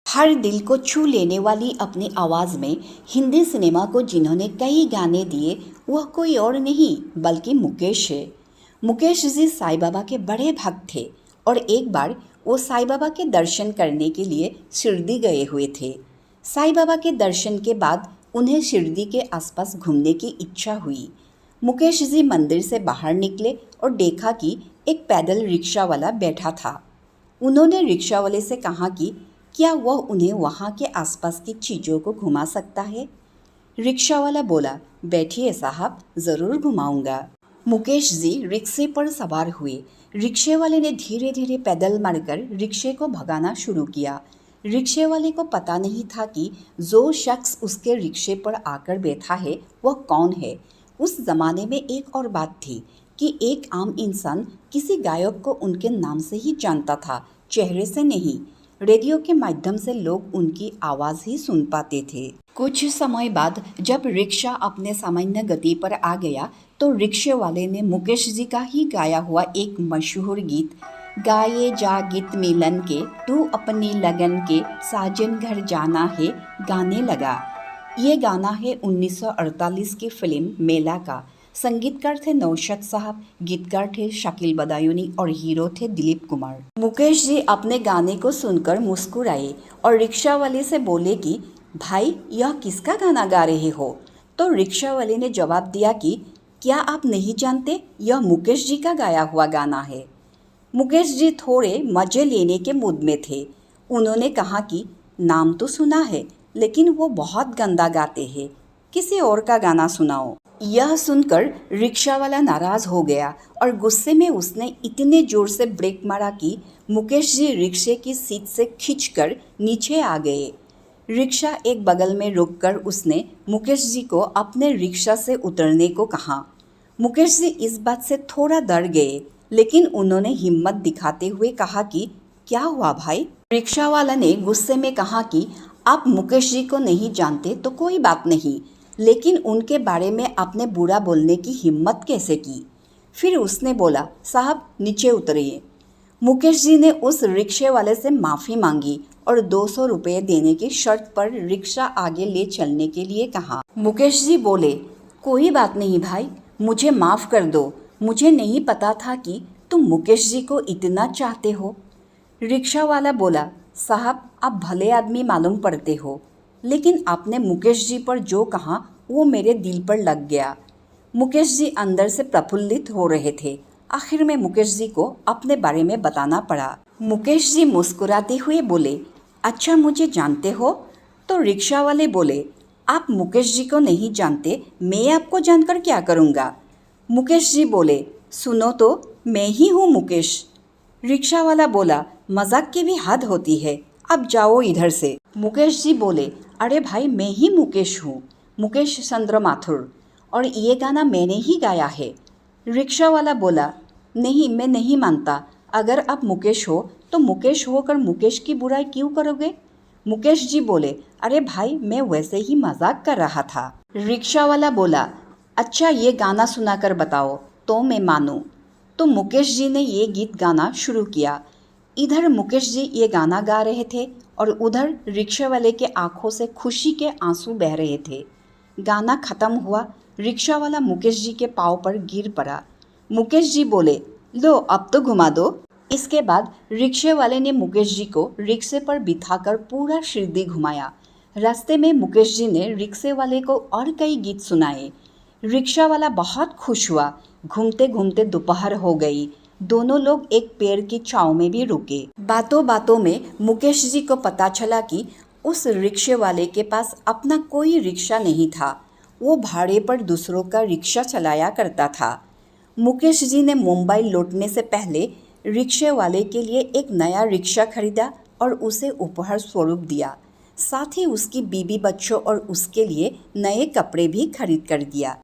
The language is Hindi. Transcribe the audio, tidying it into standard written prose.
हर दिल को छू लेने वाली अपनी आवाज़ में हिंदी सिनेमा को जिन्होंने कई गाने दिए वह कोई और नहीं बल्कि मुकेश है। मुकेश जी साईं बाबा के बड़े भक्त थे और एक बार वो साईं बाबा के दर्शन करने के लिए शिरडी गए हुए थे। साईं बाबा के दर्शन के बाद उन्हें शिरडी के आसपास घूमने की इच्छा हुई। मुकेश जी मंदिर से बाहर निकले और देखा कि एक पैदल रिक्शा वाला बैठा था। उन्होंने रिक्शा वाले से कहा कि क्या वह उन्हें वहाँ के आसपास की चीज़ों को घुमा सकता है। रिक्शा वाला बोला, बैठिए साहब, ज़रूर घुमाऊंगा। मुकेश जी रिक्शे पर सवार हुए। रिक्शे वाले ने धीरे धीरे पैदल मारकर रिक्शे को भगाना शुरू किया। रिक्शे वाले को पता नहीं था कि जो शख्स उसके रिक्शे पर आकर बैठा है वह कौन है। उस ज़माने में एक और बात थी कि एक आम इंसान किसी गायक को उनके नाम से ही जानता था, चेहरे से नहीं। रेडियो के माध्यम से लोग उनकी आवाज़ ही सुन पाते थे। कुछ समय बाद जब रिक्शा अपने सामान्य गति पर आ गया तो रिक्शे वाले ने मुकेश जी का ही गाया हुआ एक मशहूर गीत गाए जा गीत मिलन के तू अपनी लगन के साजन घर जाना है गाने लगा। ये गाना है 1948 की फिल्म मेला का। संगीतकार थे नौशाद साहब, गीतकार थे शकील बदायूनी और हीरो थे दिलीप कुमार। मुकेश जी अपने गाने को सुनकर मुस्कुराए और रिक्शा वाले से बोले कि भाई यह किसका गाना गा रहे हो। तो रिक्शा वाले ने जवाब दिया कि क्या आप नहीं जानते, यह मुकेश जी का गाया हुआ गाना है। मुकेश जी थोड़े मजे लेने के मूड में थे। उन्होंने कहा कि नाम तो सुना है लेकिन वो बहुत गंदा गाते हैं, किसी और का गाना सुनाओ। यह सुनकर रिक्शा वाला नाराज हो गया और गुस्से में उसने इतने जोर से ब्रेक मारा कि मुकेश जी रिक्शे की सीट से खींचकर नीचे आ गए। रिक्शा एक बगल में रोककर उसने मुकेश जी को अपने रिक्शा से उतरने को कहा। मुकेश जी इस बात से थोड़ा डर गए लेकिन उन्होंने हिम्मत दिखाते हुए कहा कि क्या हुआ भाई। रिक्शा वाला ने गुस्से में कहा कि आप मुकेश जी को नहीं जानते तो कोई बात नहीं, लेकिन उनके बारे में आपने बुरा बोलने की हिम्मत कैसे की। फिर उसने बोला, साहब नीचे उतरिए। मुकेश जी ने उस रिक्शे वाले से माफ़ी मांगी और 200 रुपये देने की शर्त पर रिक्शा आगे ले चलने के लिए कहा। मुकेश जी बोले, कोई बात नहीं भाई, मुझे माफ़ कर दो, मुझे नहीं पता था कि तुम मुकेश जी को इतना चाहते हो। रिक्शा वाला बोला, साहब आप भले आदमी मालूम पड़ते हो, लेकिन आपने मुकेश जी पर जो कहा वो मेरे दिल पर लग गया। मुकेश जी अंदर से प्रफुल्लित हो रहे थे। आखिर में मुकेश जी को अपने बारे में बताना पड़ा। मुकेश जी मुस्कुराते हुए बोले, अच्छा मुझे जानते हो। तो रिक्शा वाले बोले, आप मुकेश जी को नहीं जानते, मैं आपको जानकर क्या करूँगा। मुकेश जी बोले, सुनो तो, मैं ही हूँ मुकेश। रिक्शा वाला बोला, मजाक की भी हद होती है, अब जाओ इधर से। मुकेश जी बोले, अरे भाई मैं ही मुकेश हूँ, मुकेश चंद्र माथुर, और ये गाना मैंने ही गाया है। रिक्शा वाला बोला, नहीं मैं नहीं मानता, अगर आप मुकेश हो तो मुकेश होकर मुकेश की बुराई क्यों करोगे। मुकेश जी बोले, अरे भाई मैं वैसे ही मजाक कर रहा था। रिक्शा वाला बोला, अच्छा ये गाना सुनाकर बताओ तो मैं मानूं। तो मुकेश जी ने ये गीत गाना शुरू किया। इधर मुकेश जी ये गाना गा रहे थे और उधर रिक्शा वाले के आंखों से खुशी के आंसू बह रहे थे। गाना ख़त्म हुआ, रिक्शा वाला मुकेश जी के पाँव पर गिर पड़ा। मुकेश जी बोले, लो अब तो घुमा दो। इसके बाद रिक्शे वाले ने मुकेश जी को रिक्शे पर बिठाकर पूरा शिरडी घुमाया। रास्ते में मुकेश जी ने रिक्शे वाले को और कई गीत सुनाए। रिक्शा वाला बहुत खुश हुआ। घूमते घूमते दोपहर हो गई। दोनों लोग एक पेड़ की छांव में भी रुके। बातों बातों में मुकेश जी को पता चला कि उस रिक्शे वाले के पास अपना कोई रिक्शा नहीं था, वो भाड़े पर दूसरों का रिक्शा चलाया करता था। मुकेश जी ने मुंबई लौटने से पहले रिक्शे वाले के लिए एक नया रिक्शा खरीदा और उसे उपहार स्वरूप दिया। साथ ही उसकी बीवी बच्चों और उसके लिए नए कपड़े भी खरीद कर दिया।